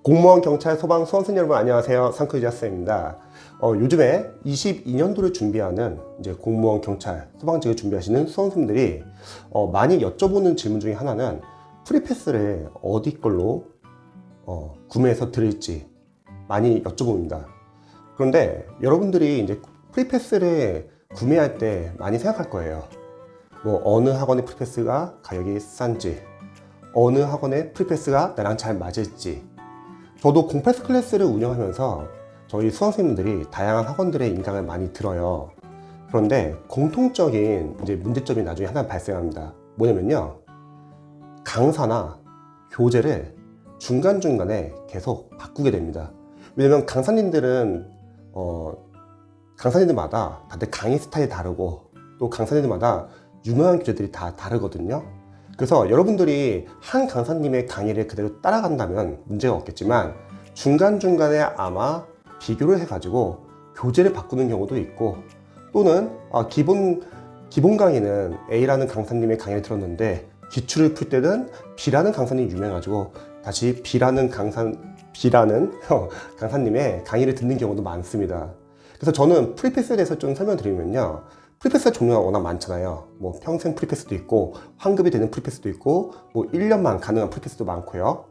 공무원, 경찰, 소방, 수험생 여러분 안녕하세요. 상크유지학생입니다. 요즘에 22년도를 준비하는 이제 공무원, 경찰, 소방직을 준비하시는 수험생들이 많이 여쭤보는 질문 중에 하나는 프리패스를 어디 걸로 구매해서 드릴지 많이 여쭤봅니다. 그런데 여러분들이 이제 프리패스를 구매할 때 많이 생각할 거예요. 뭐 어느 학원의 프리패스가 가격이 싼지, 어느 학원의 프리패스가 나랑 잘 맞을지. 저도 공패스 클래스를 운영하면서 저희 수강생분들이 다양한 학원들의 인강을 많이 들어요. 그런데 공통적인 이제 문제점이 나중에 하나 발생합니다. 뭐냐면요, 강사나 교재를 중간중간에 계속 바꾸게 됩니다. 왜냐면 강사님들은 강사님들마다 다들 강의 스타일이 다르고 또 강사님들마다 유명한 교재들이 다 다르거든요. 그래서 여러분들이 한 강사님의 강의를 그대로 따라간다면 문제가 없겠지만 중간중간에 아마 비교를 해가지고 교재를 바꾸는 경우도 있고, 또는 기본 강의는 A라는 강사님의 강의를 들었는데 기출을 풀 때는 B라는 강사님이 유명해가지고 다시 B라는 강사님의 강의를 듣는 경우도 많습니다. 그래서 저는 프리패스에 대해서 좀 설명드리면요, 프리패스 종류가 워낙 많잖아요. 뭐 평생 프리패스도 있고 환급이 되는 프리패스도 있고 뭐 1년만 가능한 프리패스도 많고요.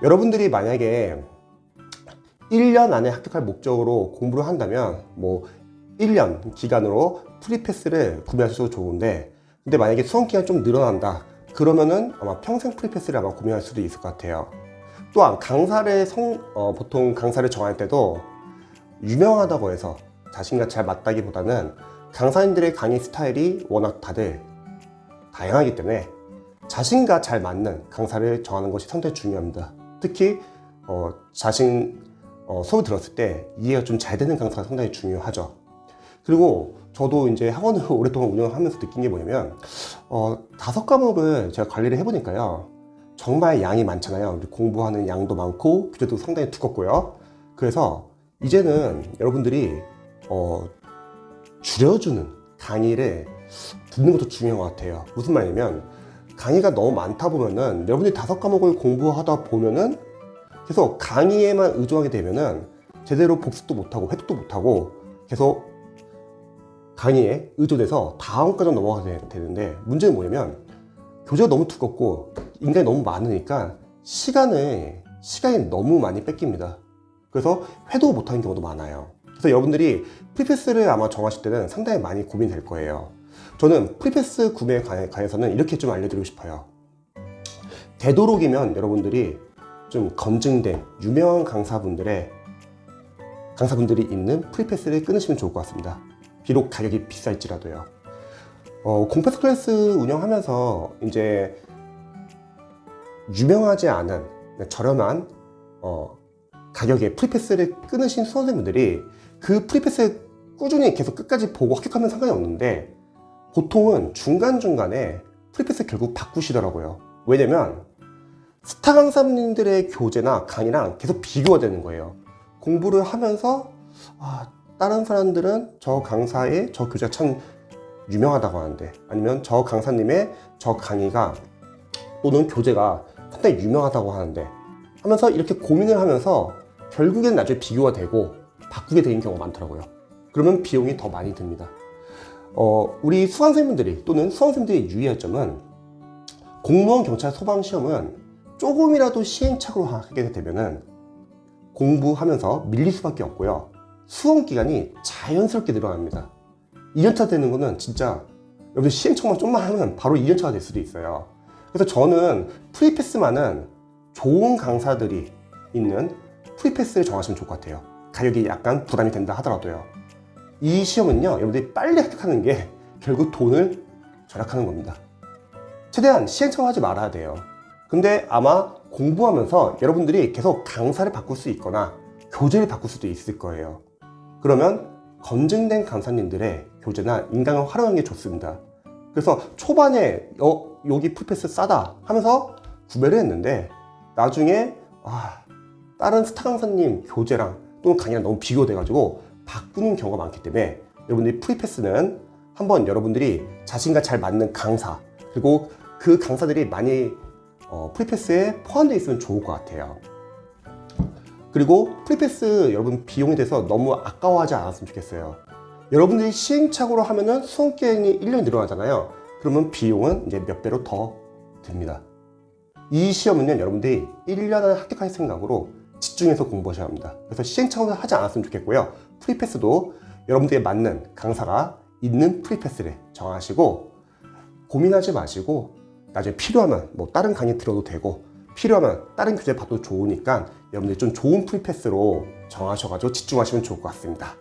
여러분들이 만약에 1년 안에 합격할 목적으로 공부를 한다면 뭐 1년 기간으로 프리패스를 구매하셔도 좋은데, 근데 만약에 수험 기간이 좀 늘어난다 그러면은 아마 평생 프리패스를 아마 구매할 수도 있을 것 같아요. 또한 강사를 보통 강사를 정할 때도 유명하다고 해서 자신과 잘 맞다기보다는 강사님들의 강의 스타일이 워낙 다들 다양하기 때문에 자신과 잘 맞는 강사를 정하는 것이 상당히 중요합니다. 특히 수업을 들었을 때 이해가 좀 잘 되는 강사가 상당히 중요하죠. 그리고 저도 이제 학원을 오랫동안 운영하면서 느낀 게 뭐냐면 5과목을 제가 관리를 해보니까요, 정말 양이 많잖아요. 공부하는 양도 많고 교재도 상당히 두껍고요. 그래서 이제는 여러분들이 줄여주는 강의를 듣는 것도 중요한 것 같아요. 무슨 말이냐면, 강의가 너무 많다 보면은 여러분들이 5과목을 공부하다 보면은 계속 강의에만 의존하게 되면은 제대로 복습도 못하고 획득도 못하고 계속 강의에 의존해서 다음 과정 넘어가야 되는데, 문제는 뭐냐면 교재가 너무 두껍고 인강이 너무 많으니까 시간이 너무 많이 뺏깁니다. 그래서 회도 못하는 경우도 많아요. 그래서 여러분들이 프리패스를 아마 정하실 때는 상당히 많이 고민이 될 거예요. 저는 프리패스 구매에 관해서는 이렇게 좀 알려드리고 싶어요. 되도록이면 여러분들이 좀 검증된 유명한 강사분들이 있는 프리패스를 끊으시면 좋을 것 같습니다. 비록 가격이 비쌀지라도요. 공패스 클래스 운영하면서 이제 유명하지 않은 저렴한 가격에 프리패스를 끊으신 수험생분들이 그 프리패스를 꾸준히 계속 끝까지 보고 합격하면 상관이 없는데, 보통은 중간중간에 프리패스 결국 바꾸시더라고요. 왜냐면 스타 강사님들의 교재나 강의랑 계속 비교가 되는 거예요. 공부를 하면서 다른 사람들은 저 강사의 저 교재가 참 유명하다고 하는데, 아니면 저 강사님의 저 강의가 또는 교재가 상당히 유명하다고 하는데 하면서 이렇게 고민을 하면서 결국엔 나중에 비교가 되고 바꾸게 되는 경우가 많더라고요. 그러면 비용이 더 많이 듭니다. 우리 수강생분들이 또는 수험생들의 유의할 점은, 공무원, 경찰, 소방 시험은 조금이라도 시행착오로 하게 되면은 공부하면서 밀릴 수밖에 없고요. 수험 기간이 자연스럽게 늘어납니다. 2년차 되는 거는 진짜 여러분 시행착오만 좀만 하면 바로 2년차가 될 수도 있어요. 그래서 저는 프리패스만은 좋은 강사들이 있는 프리패스를 정하시면 좋을 것 같아요. 가격이 약간 부담이 된다 하더라도요. 이 시험은요, 여러분들이 빨리 합격하는 게 결국 돈을 절약하는 겁니다. 최대한 시행착오하지 말아야 돼요. 근데 아마 공부하면서 여러분들이 계속 강사를 바꿀 수 있거나 교재를 바꿀 수도 있을 거예요. 그러면 검증된 강사님들의 교재나 인강을 활용하는 게 좋습니다. 그래서 초반에 여기 프리패스 싸다 하면서 구매를 했는데 나중에 다른 스타 강사님 교재랑 또는 강의랑 너무 비교돼가지고 바꾸는 경우가 많기 때문에, 여러분들이 프리패스는 한번 여러분들이 자신과 잘 맞는 강사, 그리고 그 강사들이 많이 프리패스에 포함되어 있으면 좋을 것 같아요. 그리고 프리패스 여러분 비용에 대해서 너무 아까워하지 않았으면 좋겠어요. 여러분들이 시행착오로 하면은 수험기간이 1년이 늘어나잖아요. 그러면 비용은 이제 몇 배로 더 듭니다. 이 시험은요, 여러분들이 1년을 합격할 생각으로 집중해서 공부하셔야 합니다. 그래서 시행착오를 하지 않았으면 좋겠고요. 프리패스도 여러분들에게 맞는 강사가 있는 프리패스를 정하시고 고민하지 마시고 나중에 필요하면 뭐 다른 강의 들어도 되고 필요하면 다른 교재 봐도 좋으니까 여러분들이 좀 좋은 프리패스로 정하셔가지고 집중하시면 좋을 것 같습니다.